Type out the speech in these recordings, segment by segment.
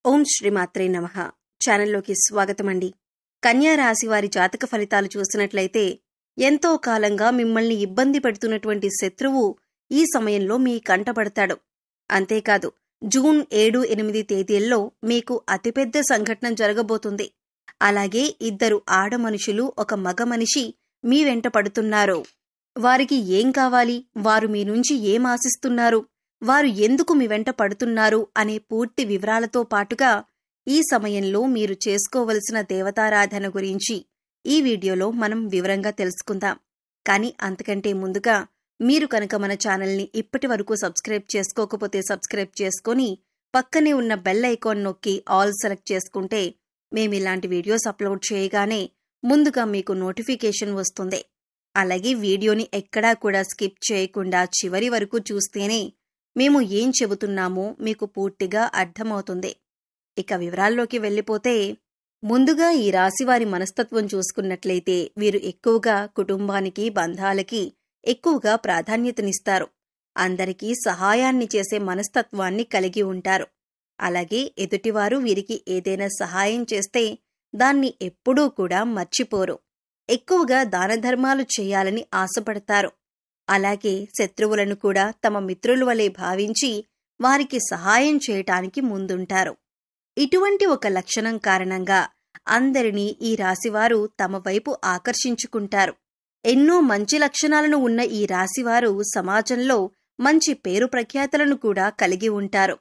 ఓం శ్రీమాత్రే నమః. ఛానల్లోకి స్వాగతమండి. కన్యా రాశి వారి జాతక ఫలితాలు చూసినట్లయితే ఎంతో కాలంగా మిమ్మల్ని ఇబ్బంది పెడుతున్నటువంటి శత్రువు ఈ సమయంలో మీ కంటపడతాడు. అంతేకాదు జూన్ 7, 8 తేదీల్లో మీకు అతిపెద్ద సంఘటన జరగబోతుంది. అలాగే 2 ఆడ మనుషులు, 1 మగ మనిషి మీ వెంట పడుతున్నారు. వారికి ఏం కావాలి, వారు మీ నుంచి ఏం ఆశిస్తున్నారు, వారు ఎందుకు మీ వెంట పడుతున్నారు అనే పూర్తి వివరాలతో పాటుగా ఈ సమయంలో మీరు చేసుకోవలసిన దేవతారాధన గురించి ఈ వీడియోలో మనం వివరంగా తెలుసుకుందాం. కానీ అంతకంటే ముందుగా మీరు కనుక మన ఛానల్ని ఇప్పటి వరకు సబ్స్క్రైబ్ చేసుకోకపోతే సబ్స్క్రైబ్ చేసుకొని పక్కనే ఉన్న బెల్ ఐకాన్ నొక్కి ఆల్ సెలెక్ట్ చేసుకుంటే మేమిలాంటి వీడియోస్ అప్లోడ్ చేయగానే ముందుగా మీకు నోటిఫికేషన్ వస్తుంది. అలాగే వీడియోని ఎక్కడా కూడా స్కిప్ చేయకుండా చివరి వరకు చూస్తేనే మేము ఏం చెబుతున్నామో మీకు పూర్తిగా అర్థమవుతుంది. ఇక వివరాల్లోకి వెళ్ళిపోతే ముందుగా ఈ రాశివారి మనస్తత్వం చూసుకున్నట్లయితే వీరు ఎక్కువగా కుటుంబానికి, బంధాలకి ఎక్కువగా ప్రాధాన్యతనిస్తారు. అందరికీ సహాయాన్ని చేసే మనస్తత్వాన్ని కలిగి ఉంటారు. అలాగే ఎదుటివారు వీరికి ఏదైనా సహాయం చేస్తే దాన్ని ఎప్పుడూ కూడా మర్చిపోరు. ఎక్కువగా దానధర్మాలు చేయాలని ఆశపడతారు. అలాగే శత్రువులను కూడా తమ మిత్రుల వలె భావించి వారికి సహాయం చేయటానికి ముందుంటారు. ఇటువంటి ఒక లక్షణం కారణంగా అందరినీ ఈ రాశివారు తమ వైపు ఆకర్షించుకుంటారు. ఎన్నో మంచి లక్షణాలను ఉన్న ఈ రాశివారు సమాజంలో మంచి పేరు ప్రఖ్యాతులను కూడా కలిగి ఉంటారు.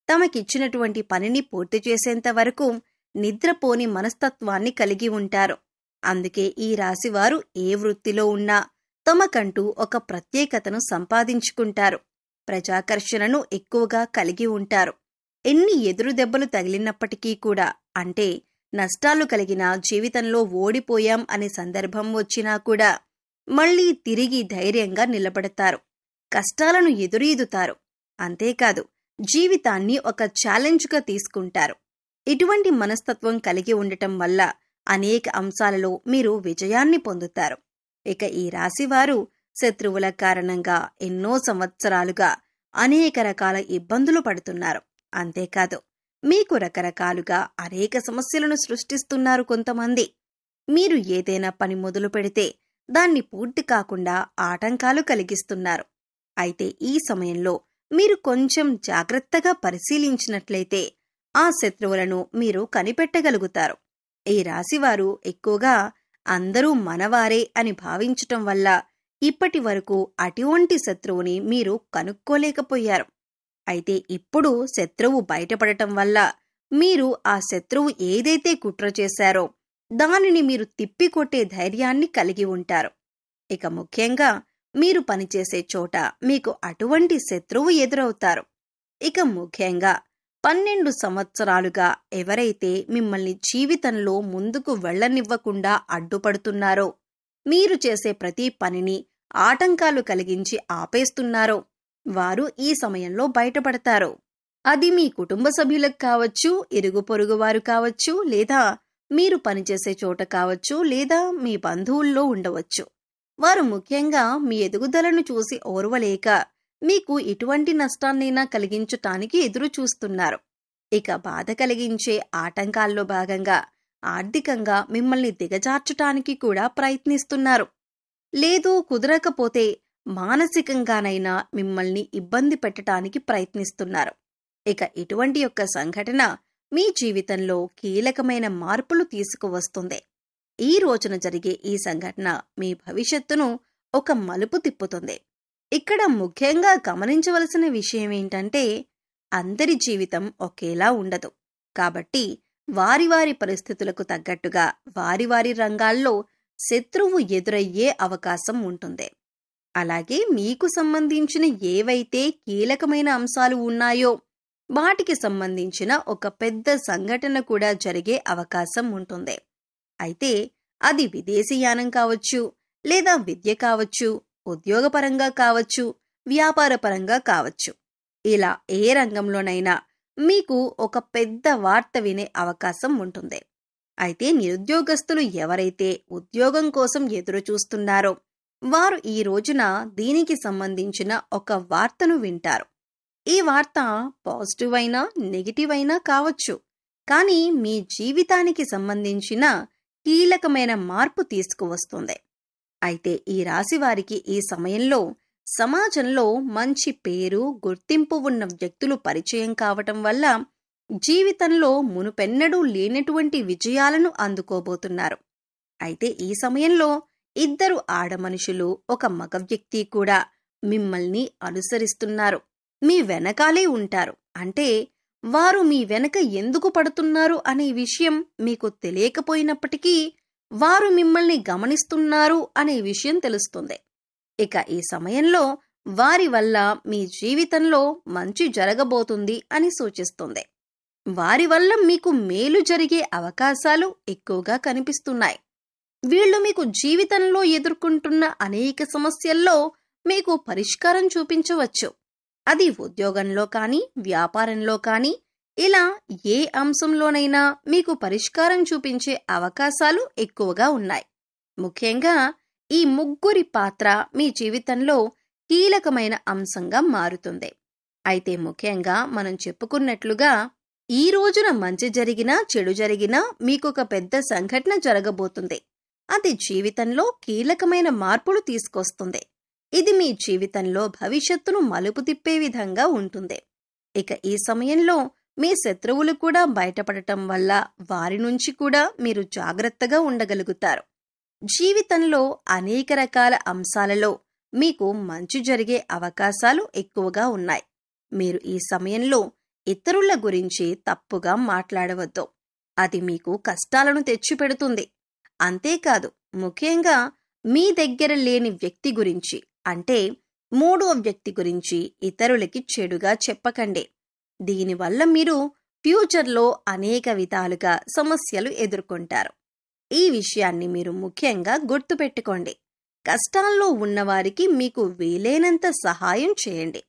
తమకిచ్చినటువంటి పనిని పూర్తి చేసేంత వరకు నిద్రపోని మనస్తత్వాన్ని కలిగి ఉంటారు. అందుకే ఈ రాశివారు ఏ వృత్తిలో ఉన్నా తమకంటూ ఒక ప్రత్యేకతను సంపాదించుకుంటారు. ప్రజాకర్షణను ఎక్కువగా కలిగి ఉంటారు. ఎన్ని ఎదురు దెబ్బలు తగిలినప్పటికీ కూడా, అంటే నష్టాలు కలిగినా, జీవితంలో ఓడిపోయాం అనే సందర్భం వచ్చినా కూడా మళ్లీ తిరిగి ధైర్యంగా నిలబడతారు. కష్టాలను ఎదురీదుతారు. అంతేకాదు జీవితాన్ని ఒక ఛాలెంజ్గా తీసుకుంటారు. ఇటువంటి మనస్తత్వం కలిగి ఉండటం వల్ల అనేక అంశాలలో మీరు విజయాన్ని పొందుతారు. ఇక ఈ రాశివారు శత్రువుల కారణంగా ఎన్నో సంవత్సరాలుగా అనేక రకాల ఇబ్బందులు పడుతున్నారు. అంతేకాదు మీకు రకరకాలుగా అనేక సమస్యలను సృష్టిస్తున్నారు కొంతమంది. మీరు ఏదైనా పని మొదలు పెడితే దాన్ని పూర్తి కాకుండా ఆటంకాలు కలిగిస్తున్నారు. అయితే ఈ సమయంలో మీరు కొంచెం జాగ్రత్తగా పరిశీలించినట్లయితే ఆ శత్రువులను మీరు కనిపెట్టగలుగుతారు. ఈ రాశివారు ఎక్కువగా అందరూ మనవారే అని భావించటం వల్ల ఇప్పటి వరకు అటువంటి శత్రువుని మీరు కనుక్కోలేకపోయారు. అయితే ఇప్పుడు శత్రువు బయటపడటం వల్ల మీరు ఆ శత్రువు ఏదైతే కుట్ర చేశారో దానిని మీరు తిప్పికొట్టే ధైర్యాన్ని కలిగి ఉంటారు. ఇక ముఖ్యంగా మీరు పనిచేసే చోట మీకు అటువంటి శత్రువు ఎదురవుతారు. ఇక ముఖ్యంగా 12 సంవత్సరాలుగా ఎవరైతే మిమ్మల్ని జీవితంలో ముందుకు వెళ్లనివ్వకుండా అడ్డుపడుతున్నారో, మీరు చేసే ప్రతి పనిని ఆటంకాలు కలిగించి ఆపేస్తున్నారో వారు ఈ సమయంలో బయటపడతారు. అది మీ కుటుంబ సభ్యులకు కావచ్చు, ఇరుగు పొరుగు వారు కావచ్చు, లేదా మీరు పనిచేసే చోట కావచ్చు, లేదా మీ బంధువుల్లో ఉండవచ్చు. వారు ముఖ్యంగా మీ ఎదుగుదలను చూసి ఓర్వలేక మీకు ఇటువంటి నష్టాన్నైనా కలిగించటానికి ఎదురు చూస్తున్నారు. ఇక బాధ కలిగించే ఆటంకాల్లో భాగంగా ఆర్థికంగా మిమ్మల్ని దిగజార్చటానికి కూడా ప్రయత్నిస్తున్నారు. లేదు కుదరకపోతే మానసికంగానైనా మిమ్మల్ని ఇబ్బంది పెట్టడానికి ప్రయత్నిస్తున్నారు. ఇక ఇటువంటి యొక్క సంఘటన మీ జీవితంలో కీలకమైన మార్పులు తీసుకువస్తుంది. ఈ రోజున జరిగే ఈ సంఘటన మీ భవిష్యత్తును ఒక మలుపు తిప్పుతుంది. ఇక్కడ ముఖ్యంగా గమనించవలసిన విషయం ఏంటంటే అందరి జీవితం ఒకేలా ఉండదు. కాబట్టి వారి వారి పరిస్థితులకు తగ్గట్టుగా వారి వారి రంగాల్లో శత్రువు ఎదురయ్యే అవకాశం ఉంటుంది. అలాగే మీకు సంబంధించిన ఏవైతే కీలకమైన అంశాలు ఉన్నాయో వాటికి సంబంధించిన ఒక పెద్ద సంఘటన కూడా జరిగే అవకాశం ఉంటుంది. అయితే అది విదేశీయానం కావచ్చు, లేదా విద్య కావచ్చు, ఉద్యోగపరంగా కావచ్చు, వ్యాపారపరంగా కావచ్చు. ఇలా ఏ రంగంలోనైనా మీకు ఒక పెద్ద వార్త వినే అవకాశం ఉంటుంది. అయితే నిరుద్యోగస్తులు ఎవరైతే ఉద్యోగం కోసం ఎదురు చూస్తున్నారో వారు ఈ రోజున దీనికి సంబంధించిన ఒక వార్తను వింటారు. ఈ వార్త పాజిటివ్ అయినా నెగిటివ్ అయినా కావచ్చు. కానీ మీ జీవితానికి సంబంధించిన కీలకమైన మార్పు తీసుకువస్తుంది. అయితే ఈ రాశివారికి ఈ సమయంలో సమాజంలో మంచి పేరు, గుర్తింపు ఉన్న వ్యక్తులు పరిచయం కావటం వల్ల జీవితంలో మునుపెన్నడూ లేనటువంటి విజయాలను అందుకోబోతున్నారు. అయితే ఈ సమయంలో ఇద్దరు ఆడమనుషులు, ఒక మగ వ్యక్తి కూడా మిమ్మల్ని అనుసరిస్తున్నారు, మీ వెనకాలే ఉంటారు. అంటే వారు మీ వెనక ఎందుకు పడుతున్నారు అనే విషయం మీకు తెలియకపోయినప్పటికీ వారు మిమ్మల్ని గమనిస్తున్నారు అనే విషయం తెలుస్తుంది. ఇక ఈ సమయంలో వారి వల్ల మీ జీవితంలో మంచి జరగబోతుంది అని సూచిస్తుంది. వారి వల్ల మీకు మేలు జరిగే అవకాశాలు ఎక్కువగా కనిపిస్తున్నాయి. వీళ్ళు మీకు జీవితంలో ఎదుర్కొంటున్న అనేక సమస్యల్లో మీకు పరిష్కారం చూపించవచ్చు. అది ఉద్యోగంలో కానీ, వ్యాపారంలో కానీ, ఇలా ఏ అంశంలోనైనా మీకు పరిష్కారం చూపించే అవకాశాలు ఎక్కువగా ఉన్నాయి. ముఖ్యంగా ఈ ముగ్గురి పాత్ర మీ జీవితంలో కీలకమైన అంశంగా మారుతుంది. అయితే ముఖ్యంగా మనం చెప్పుకున్నట్లుగా ఈ రోజున మంచి జరిగినా, చెడు జరిగినా మీకొక పెద్ద సంఘటన జరగబోతుంది. అది జీవితంలో కీలకమైన మార్పులు తీసుకొస్తుంది. ఇది మీ జీవితంలో భవిష్యత్తును మలుపు తిప్పే విధంగా ఉంటుంది. ఇక ఈ సమయంలో మీ శత్రువులు కూడా బయటపడటం వల్ల వారి నుంచి కూడా మీరు జాగ్రత్తగా ఉండగలుగుతారు. జీవితంలో అనేక రకాల అంశాలలో మీకు మంచి జరిగే అవకాశాలు ఎక్కువగా ఉన్నాయి. మీరు ఈ సమయంలో ఇతరుల గురించి తప్పుగా మాట్లాడవద్దు. అది మీకు కష్టాలను తెచ్చిపెడుతుంది. అంతేకాదు, ముఖ్యంగా మీ దగ్గర లేని వ్యక్తి గురించి, అంటే మూడో వ్యక్తి గురించి ఇతరులకి చెడుగా చెప్పకండి. దీనివల్ల మీరు ఫ్యూచర్లో అనేక విధాలుగా సమస్యలు ఎదుర్కొంటారు. ఈ విషయాన్ని మీరు ముఖ్యంగా గుర్తుపెట్టుకోండి. కష్టాల్లో ఉన్నవారికి మీకు వీలైనంత సహాయం చేయండి.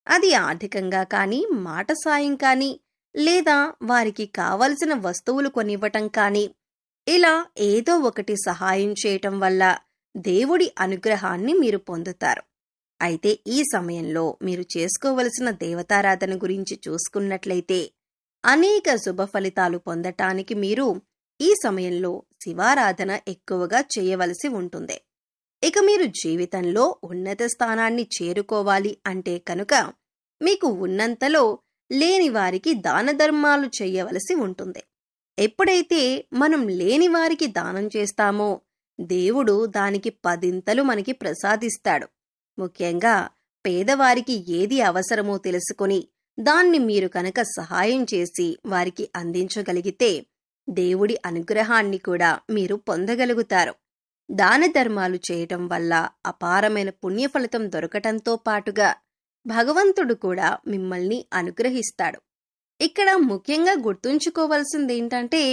అది ఆర్థికంగా కానీ, మాట సాయం కానీ, లేదా వారికి కావలసిన వస్తువులు కొనివ్వటం కానీ, ఇలా ఏదో ఒకటి సహాయం చేయటం వల్ల దేవుడి అనుగ్రహాన్ని మీరు పొందుతారు. అయితే ఈ సమయంలో మీరు చేసుకోవలసిన దేవతారాధన గురించి చూసుకున్నట్లయితే అనేక శుభ ఫలితాలు పొందటానికి మీరు ఈ సమయంలో శివారాధన ఎక్కువగా చేయవలసి ఉంటుంది. ఇక మీరు జీవితంలో ఉన్నత స్థానాన్ని చేరుకోవాలి అంటే కనుక మీకు ఉన్నంతలో లేని వారికి దాన ధర్మాలు చేయవలసి ఉంటుంది. ఎప్పుడైతే మనం లేని వారికి దానం చేస్తామో దేవుడు దానికి 10 మనకి ప్రసాదిస్తాడు. ముఖ్యంగా పేదవారికి ఏది అవసరమో తెలుసుకుని దాన్ని మీరు కనుక సహాయం చేసి వారికి అందించగలిగితే దేవుడి అనుగ్రహాన్ని కూడా మీరు పొందగలుగుతారు. దాన ధర్మాలు చేయటం వల్ల అపారమైన పుణ్యఫలితం దొరకటంతో పాటుగా భగవంతుడు కూడా మిమ్మల్ని అనుగ్రహిస్తాడు. ఇక్కడ ముఖ్యంగా గుర్తుంచుకోవలసిందేంటంటే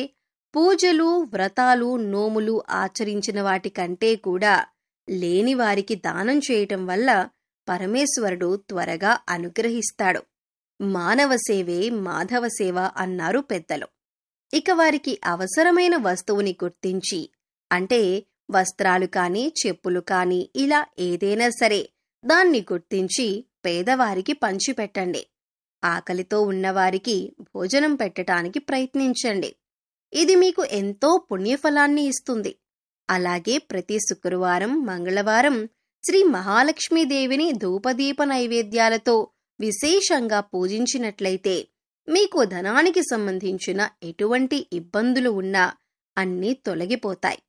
పూజలు, వ్రతాలు, నోములు ఆచరించిన వాటికంటే కూడా లేని వారికి దానం చేయటం వల్ల పరమేశ్వరుడు త్వరగా అనుగ్రహిస్తాడు. మానవ సేవే మాధవ సేవ అన్నారు పెద్దలు. ఇక వారికి అవసరమైన వస్తువుని గుర్తించి, అంటే వస్త్రాలు కానీ, చెప్పులు కానీ, ఇలా ఏదైనా సరే దాన్ని గుర్తించి పేదవారికి పంచిపెట్టండి. ఆకలితో ఉన్నవారికి భోజనం పెట్టడానికి ప్రయత్నించండి. ఇది మీకు ఎంతో పుణ్యఫలాన్ని ఇస్తుంది. అలాగే ప్రతి శుక్రవారం, మంగళవారం శ్రీ మహాలక్ష్మీదేవిని ధూపదీప నైవేద్యాలతో విశేషంగా పూజించినట్లయితే మీకు ధనానికి సంబంధించిన ఎటువంటి ఇబ్బందులు ఉన్నా అన్నీ తొలగిపోతాయి.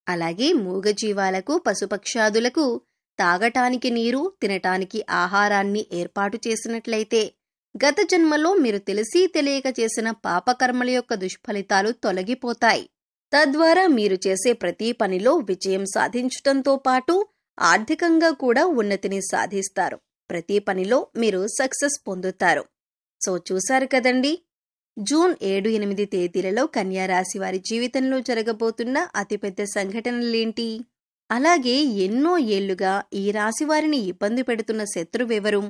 అలాగే మూగజీవాలకు, పశుపక్షాదులకు తాగటానికి నీరు, తినటానికి ఆహారాన్ని ఏర్పాటు చేసినట్లయితే గత జన్మలో మీరు తెలిసి తెలియక చేసిన పాపకర్మల యొక్క దుష్ఫలితాలు తొలగిపోతాయి. తద్వారా మీరు చేసే ప్రతి పనిలో విజయం సాధించటంతో పాటు ఆర్థికంగా కూడా ఉన్నతిని సాధిస్తారు. ప్రతి పనిలో మీరు సక్సెస్ పొందుతారు. సో చూశారు కదండి, జూన్ 7, 8 తేదీలలో కన్యా రాశి వారి జీవితంలో జరగబోతున్న అతిపెద్ద సంఘటనలేంటి? అలాగే ఎన్నో ఏళ్లుగా ఈ రాశి వారిని ఇబ్బంది పెడుతున్న శత్రువెవరు?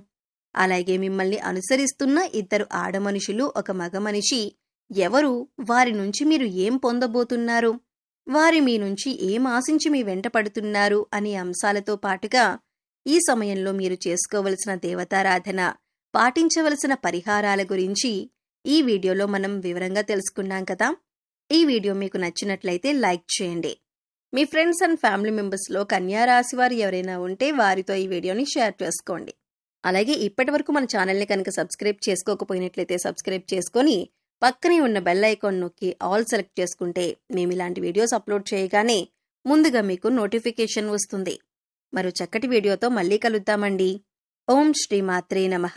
అలాగే మిమ్మల్ని అనుసరిస్తున్న ఇద్దరు ఆడమనుషులు, ఒక మగ మనిషి ఎవరు? వారి నుంచి మీరు ఏం పొందబోతున్నారు? వారి మీ నుంచి ఏం ఆశించి మీ వెంట పడుతున్నారు అనే అంశాలతో పాటుగా ఈ సమయంలో మీరు చేసుకోవలసిన దేవతారాధన, పాటించవలసిన పరిహారాల గురించి ఈ వీడియోలో మనం వివరంగా తెలుసుకున్నాం కదా. ఈ వీడియో మీకు నచ్చినట్లయితే లైక్ చేయండి. మీ ఫ్రెండ్స్ అండ్ ఫ్యామిలీ మెంబర్స్లో కన్యా రాశి వారు ఎవరైనా ఉంటే వారితో ఈ వీడియోని షేర్ చేసుకోండి. అలాగే ఇప్పటివరకు మన ఛానల్ని కనుక సబ్స్క్రైబ్ చేసుకోకపోయినట్లయితే సబ్స్క్రైబ్ చేసుకొని పక్కనే ఉన్న బెల్ ఐకాన్ నొక్కి ఆల్ సెలెక్ట్ చేసుకుంటే మేము ఇలాంటి వీడియోస్ అప్లోడ్ చేయగానే ముందుగా మీకు నోటిఫికేషన్ వస్తుంది. మరో చక్కటి వీడియోతో మళ్ళీ కలుద్దామండి. ఓం శ్రీ మాత్రే నమః.